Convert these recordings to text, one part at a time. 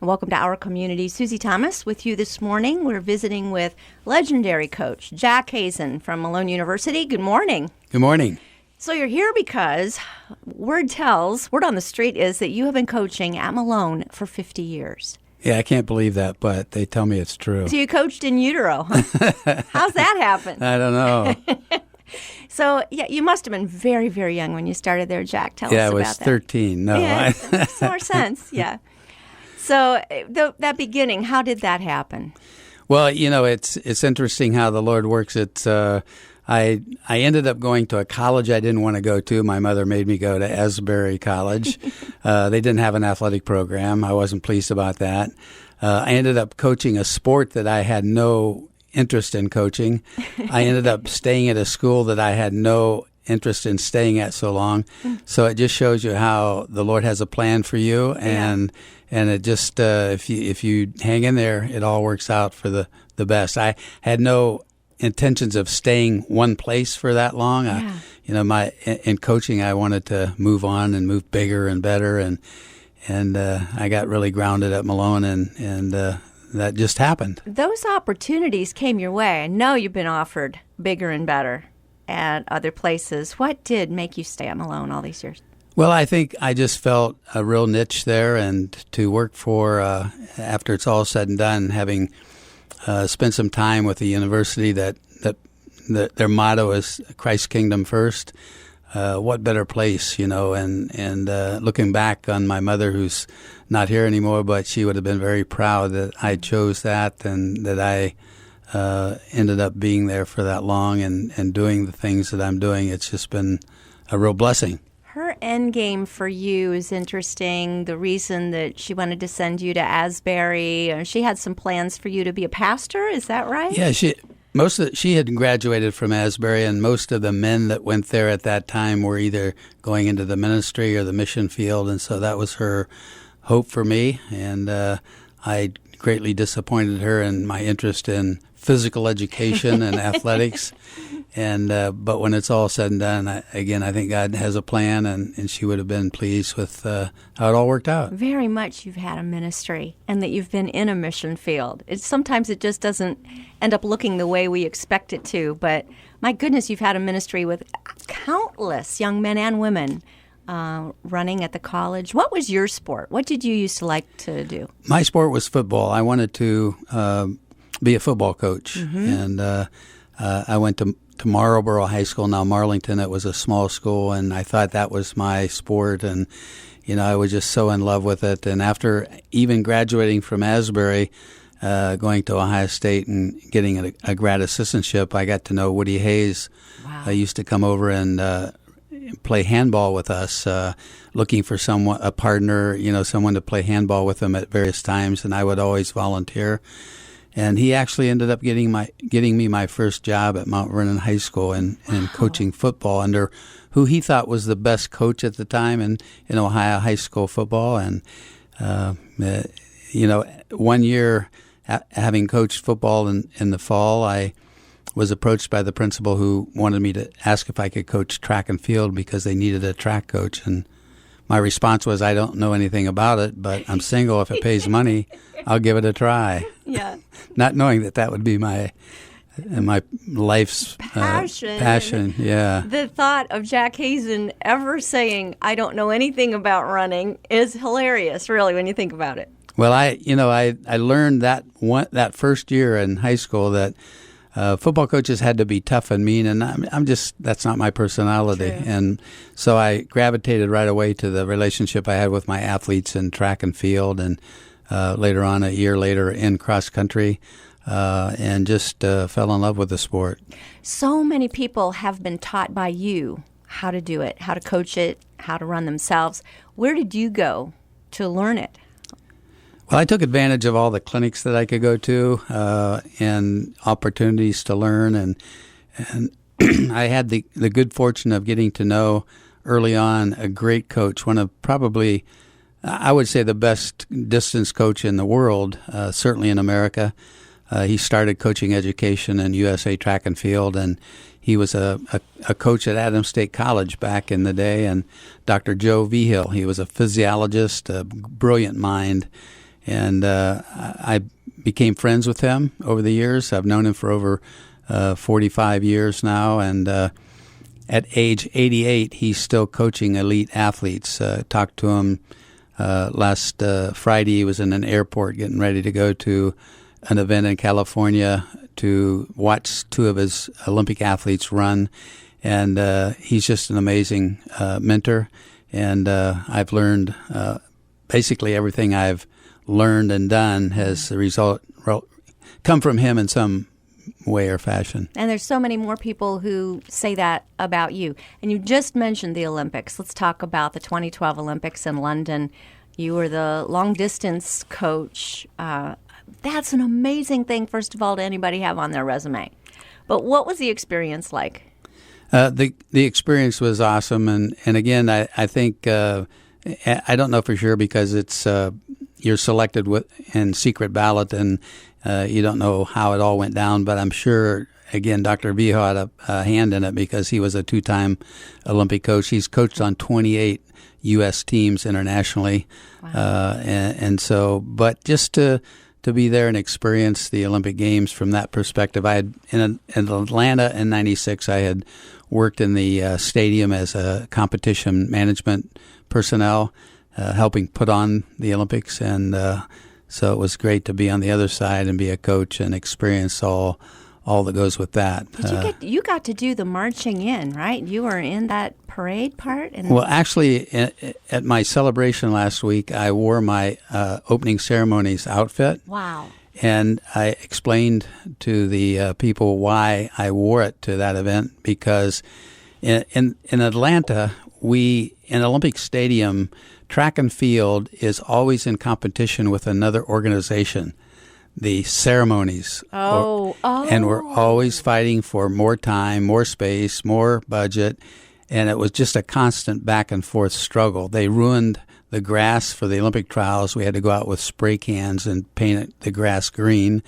Welcome to our community. Susie Thomas with you this morning. We're visiting with legendary coach Jack Hazen from Malone University. Good morning. Good morning. So you're here because word on the street is that you have been coaching at Malone for 50 years. Yeah, I can't believe that, but they tell me it's true. So you coached in utero, huh? How's that happen? I don't know. So, yeah, you must have been very, very young when you started there, Jack. Tell us about that. Yeah, I was 13. No. Yeah, it makes more sense, yeah. So that beginning, how did that happen? Well, it's interesting how the Lord works. I ended up going to a college I didn't want to go to. My mother made me go to Asbury College. They didn't have an athletic program. I wasn't pleased about that. I ended up coaching a sport that I had no interest in coaching. I ended up staying at a school that I had no interest in staying at so long. So it just shows you how the Lord has a plan for you, and it just if you hang in there, it all works out for the best. I had no intentions of staying one place for that long. Yeah. In coaching, I wanted to move on and move bigger and better, and I got really grounded at Malone, and that just happened. Those opportunities came your way. I know you've been offered bigger and better at other places. What did make you stay at Malone all these years? Well, I think I just felt a real niche there, and to work for, after it's all said and done, having spent some time with a university that their motto is Christ's kingdom first. What better place, and looking back on my mother, who's not here anymore, but she would have been very proud that I chose that and that I ended up being there for that long and doing the things that I'm doing. It's just been a real blessing. Her end game for you is interesting. The reason that she wanted to send you to Asbury, she had some plans for you to be a pastor. Is that right? Yeah, she had graduated from Asbury, and most of the men that went there at that time were either going into the ministry or the mission field, and so that was her hope for me. And I greatly disappointed her in my interest in physical education and athletics. And but when it's all said and done, I think God has a plan, and she would have been pleased with how it all worked out. Very much you've had a ministry and that you've been in a mission field. Sometimes it just doesn't end up looking the way we expect it to, but my goodness, you've had a ministry with countless young men and women running at the college. What was your sport? What did you used to like to do? My sport was football. I wanted to be a football coach, and I went to Marlboro High School, now Marlington. It was a small school, and I thought that was my sport, and I was just so in love with it. And after even graduating from Asbury, going to Ohio State and getting a grad assistantship, I got to know Woody Hayes. Wow. I used to come over and play handball with us, looking for a partner, someone to play handball with him at various times, and I would always volunteer. And he actually ended up getting me my first job at Mount Vernon High School and coaching football under who he thought was the best coach at the time in Ohio high school football. And, 1 year having coached football in the fall, I was approached by the principal who wanted me to ask if I could coach track and field because they needed a track coach. And my response was, I don't know anything about it, but I'm single. If it pays money, I'll give it a try. Yeah. Not knowing that would be my life's passion. Yeah. The thought of Jack Hazen ever saying, I don't know anything about running is hilarious, really, when you think about it. Well, I learned that first year in high school that football coaches had to be tough and mean, and that's not my personality. True. And so I gravitated right away to the relationship I had with my athletes in track and field, and later on, a year later, in cross country, and just fell in love with the sport. So many people have been taught by you how to do it, how to coach it, how to run themselves. Where did you go to learn it? Well, I took advantage of all the clinics that I could go to and opportunities to learn, and I had the good fortune of getting to know early on a great coach, one of probably, I would say, the best distance coach in the world, certainly in America. He started coaching education in USA Track and Field, and he was a coach at Adams State College back in the day, and Dr. Joe Vigil. He was a physiologist, a brilliant mind. And I became friends with him over the years. I've known him for over 45 years now, and at age 88, he's still coaching elite athletes. Talked to him last Friday. He was in an airport getting ready to go to an event in California to watch two of his Olympic athletes run, and he's just an amazing mentor. And I've learned basically everything I've learned and done has come from him in some way or fashion. And there's so many more people who say that about you. And you just mentioned the Olympics. Let's talk about the 2012 Olympics in London. You were the long-distance coach. That's an amazing thing, first of all, to anybody have on their resume. But what was the experience like? The experience was awesome. And again, I think, I don't know for sure because it's you're selected in secret ballot, and you don't know how it all went down, but I'm sure, again, Dr. Vigil had a hand in it because he was a two-time Olympic coach. He's coached on 28 U.S. teams internationally. Wow. And so, but just to be there and experience the Olympic Games from that perspective, I had, in Atlanta in 96, I had worked in the stadium as a competition management personnel, helping put on the Olympics, and so it was great to be on the other side and be a coach and experience all that goes with that. You got to do the marching in, right? You were in that parade part? Well, actually, at my celebration last week, I wore my opening ceremonies outfit. Wow. And I explained to the people why I wore it to that event, because in Atlanta, in Olympic Stadium, track and field is always in competition with another organization, the ceremonies. And we're always fighting for more time, more space, more budget, and it was just a constant back and forth struggle. They ruined the grass for the Olympic trials. We had to go out with spray cans and paint the grass green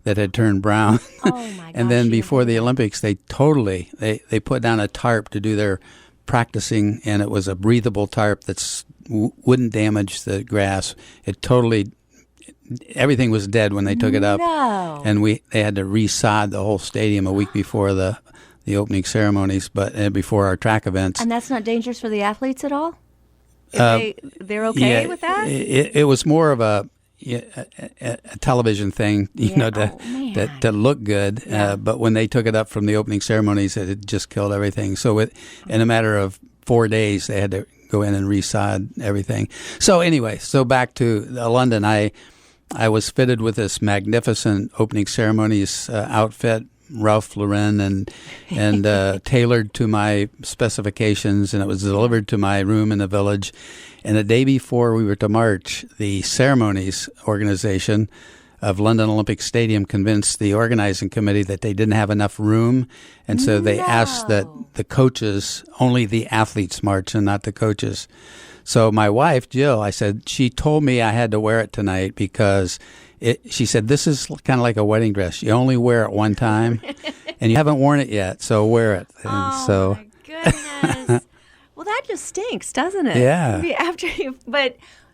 that had turned brown. Oh my gosh. And then before the Olympics, they put down a tarp to do their practicing, and it was a breathable tarp that wouldn't damage the grass. Everything was dead when they took it up. No. And they had to resod the whole stadium a week before the opening ceremonies, but before our track events. And that's not dangerous for the athletes at all? They're okay with that? It was more of a television thing, to look good. Yeah. But when they took it up from the opening ceremonies, it had just killed everything. So in a matter of 4 days, they had to go in and resod everything. So anyway, back to London, I was fitted with this magnificent opening ceremonies outfit, Ralph Lauren, and tailored to my specifications, and it was delivered to my room in the Village. And the day before we were to march, the ceremonies organization of London Olympic Stadium convinced the organizing committee that they didn't have enough room, and so they asked that the coaches, only the athletes march and not the coaches. So my wife, Jill, she told me I had to wear it tonight because she said, this is kind of like a wedding dress. You only wear it one time, and you haven't worn it yet, so wear it. And my goodness. Well, that just stinks, doesn't it? Yeah.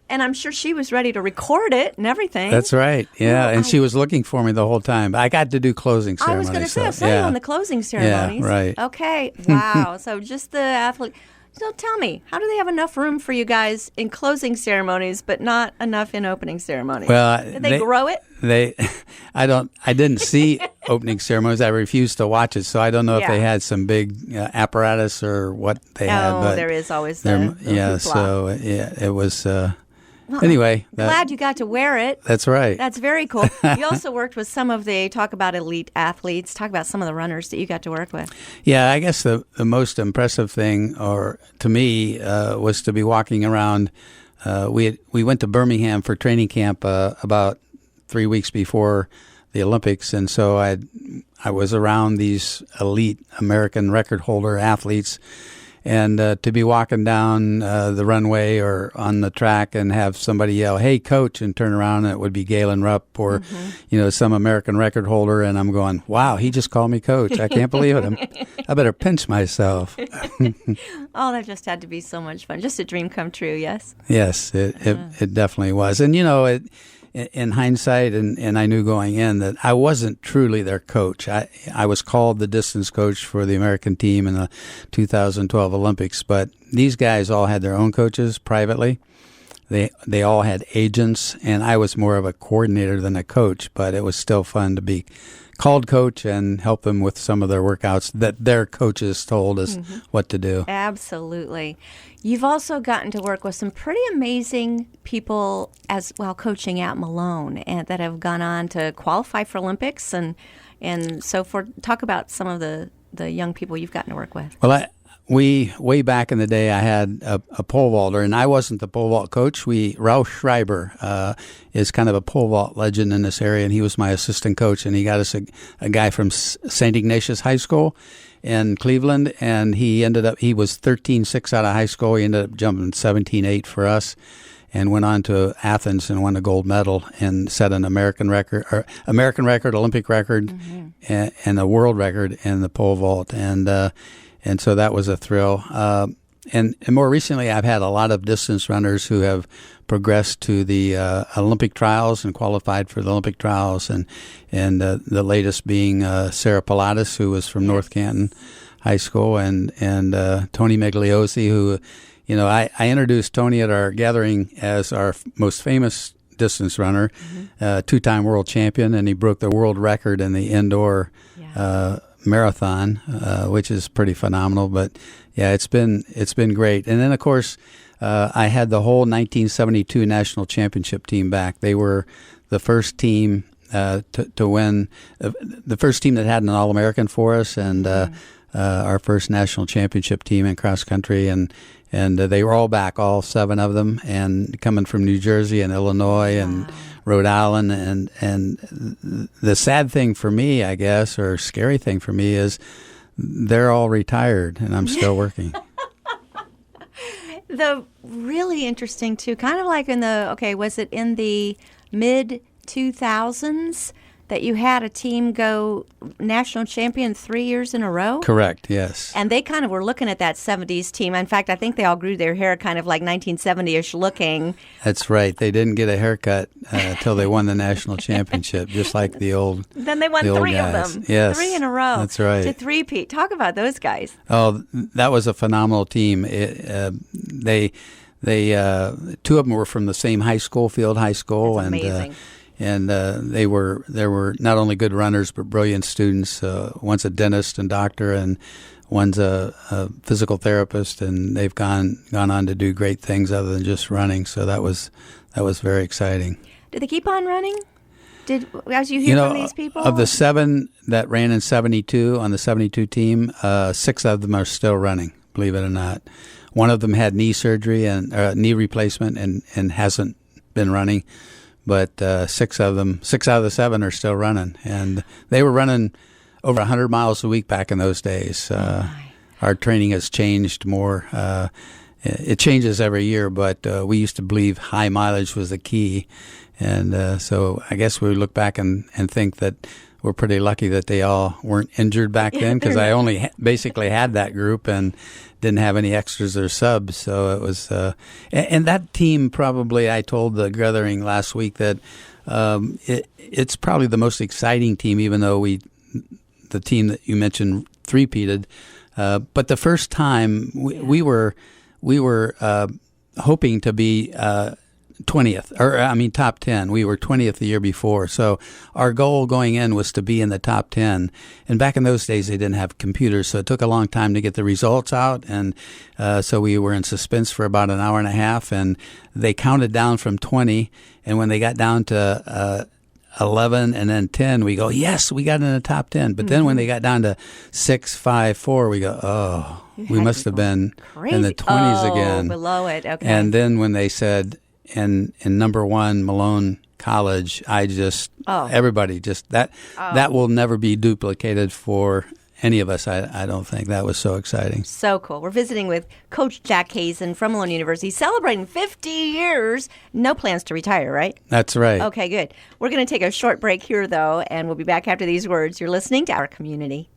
And I'm sure she was ready to record it and everything. That's right. Yeah, and she was looking for me the whole time. I got to do closing ceremonies. I was going to say, I saw you on the closing ceremonies. Yeah, right. Okay. Wow. So just the athlete. So tell me, how do they have enough room for you guys in closing ceremonies, but not enough in opening ceremonies? Well, did they grow it? I didn't see opening ceremonies. I refused to watch it, so I don't know if they had some big apparatus or what they had. But there is always the hoopla. So it was. Anyway, glad you got to wear it. That's right. That's very cool. You also worked with some of talk about elite athletes. Talk about some of the runners that you got to work with. Yeah, I guess the most impressive thing, or to me, was to be walking around. We went to Birmingham for training camp about 3 weeks before the Olympics, and so I was around these elite American record holder athletes. And to be walking down the runway or on the track and have somebody yell, "Hey, coach," and turn around and it would be Galen Rupp or, some American record holder. And I'm going, wow, he just called me coach. I can't believe it. I better pinch myself. Oh, that just had to be so much fun. Just a dream come true, yes? Yes, it definitely was. And, in hindsight, and I knew going in that I wasn't truly their coach. I was called the distance coach for the American team in the 2012 Olympics, but these guys all had their own coaches privately. They all had agents, and I was more of a coordinator than a coach, but it was still fun to be called coach and help them with some of their workouts that their coaches told us what to do. Absolutely. You've also gotten to work with some pretty amazing people as well coaching at Malone and that have gone on to qualify for Olympics and so forth. Talk about some of the young people you've gotten to work with. Well, way back in the day, I had a pole vaulter, and I wasn't the pole vault coach. Ralph Schreiber is kind of a pole vault legend in this area, and he was my assistant coach, and he got us a guy from St. Ignatius High School in Cleveland, and he was 13.6 out of high school. He ended up jumping 17.8 for us and went on to Athens and won a gold medal and set an American record, Olympic record, and a world record in the pole vault. And so that was a thrill. And more recently, I've had a lot of distance runners who have progressed to the Olympic trials and qualified for the Olympic trials. And the latest being Sarah Pilatus, who was from North Canton High School, and Tony Migliozzi, who, I introduced Tony at our gathering as our most famous distance runner, two-time world champion, and he broke the world record in the indoor marathon, which is pretty phenomenal. But yeah, it's been great. And then of course, I had the whole 1972 national championship team back. They were the first team to win, the first team that had an All-American for us, and our first national championship team in cross country. And they were all back, all 7 of them, and coming from New Jersey and Illinois and Rhode Island, and the sad thing for me, I guess, or scary thing for me, is they're all retired, and I'm still working. The really interesting too, kind of like was it in the mid 2000s that you had a team go national champion 3 years in a row? Correct, yes. And they kind of were looking at that 70s team. In fact, I think they all grew their hair kind of like 1970-ish looking. That's right. They didn't get a haircut until they won the national championship, just like the old Then they won the 3 old of guys. them. Yes, 3 in a row. That's right. To three-peat. Talk about those guys. Oh, that was a phenomenal team. They 2 of them were from the same high school, Field High School. That's amazing. And they were not only good runners but brilliant students. One's a dentist and doctor, and one's a physical therapist, and they've gone on to do great things other than just running. So that was very exciting. Did they keep on running? As you hear from these people? Of the 7 that ran in 72 on the 72 team, 6 of them are still running. Believe it or not, one of them had knee surgery and knee replacement and hasn't been running. But 6 out of the 7 are still running, and they were running over 100 miles a week back in those days. Our training has changed more. It changes every year, but we used to believe high mileage was the key, and so I guess we look back and think that we're pretty lucky that they all weren't injured back then, because I only basically had that group and didn't have any extras or subs. So it was, and that team probably, I told the gathering last week that it's probably the most exciting team, even though the team that you mentioned three-peated. But the first time we were hoping to be 20th, top 10. We were 20th the year before. So our goal going in was to be in the top 10. And back in those days, they didn't have computers, so it took a long time to get the results out. And so we were in suspense for about an hour and a half, and they counted down from 20. And when they got down to 11 and then 10, we go, yes, we got in the top 10. But then when they got down to 6, 5, 4, we go, oh, we must have been in the 20s again. Below it, okay. And then when they said, in number 1, Malone College, everybody just, that will never be duplicated for any of us. I don't think. That was so exciting. So cool. We're visiting with Coach Jack Hazen from Malone University, celebrating 50 years. No plans to retire, right? That's right. Okay, good. We're going to take a short break here, though, and we'll be back after these words. You're listening to Our Community.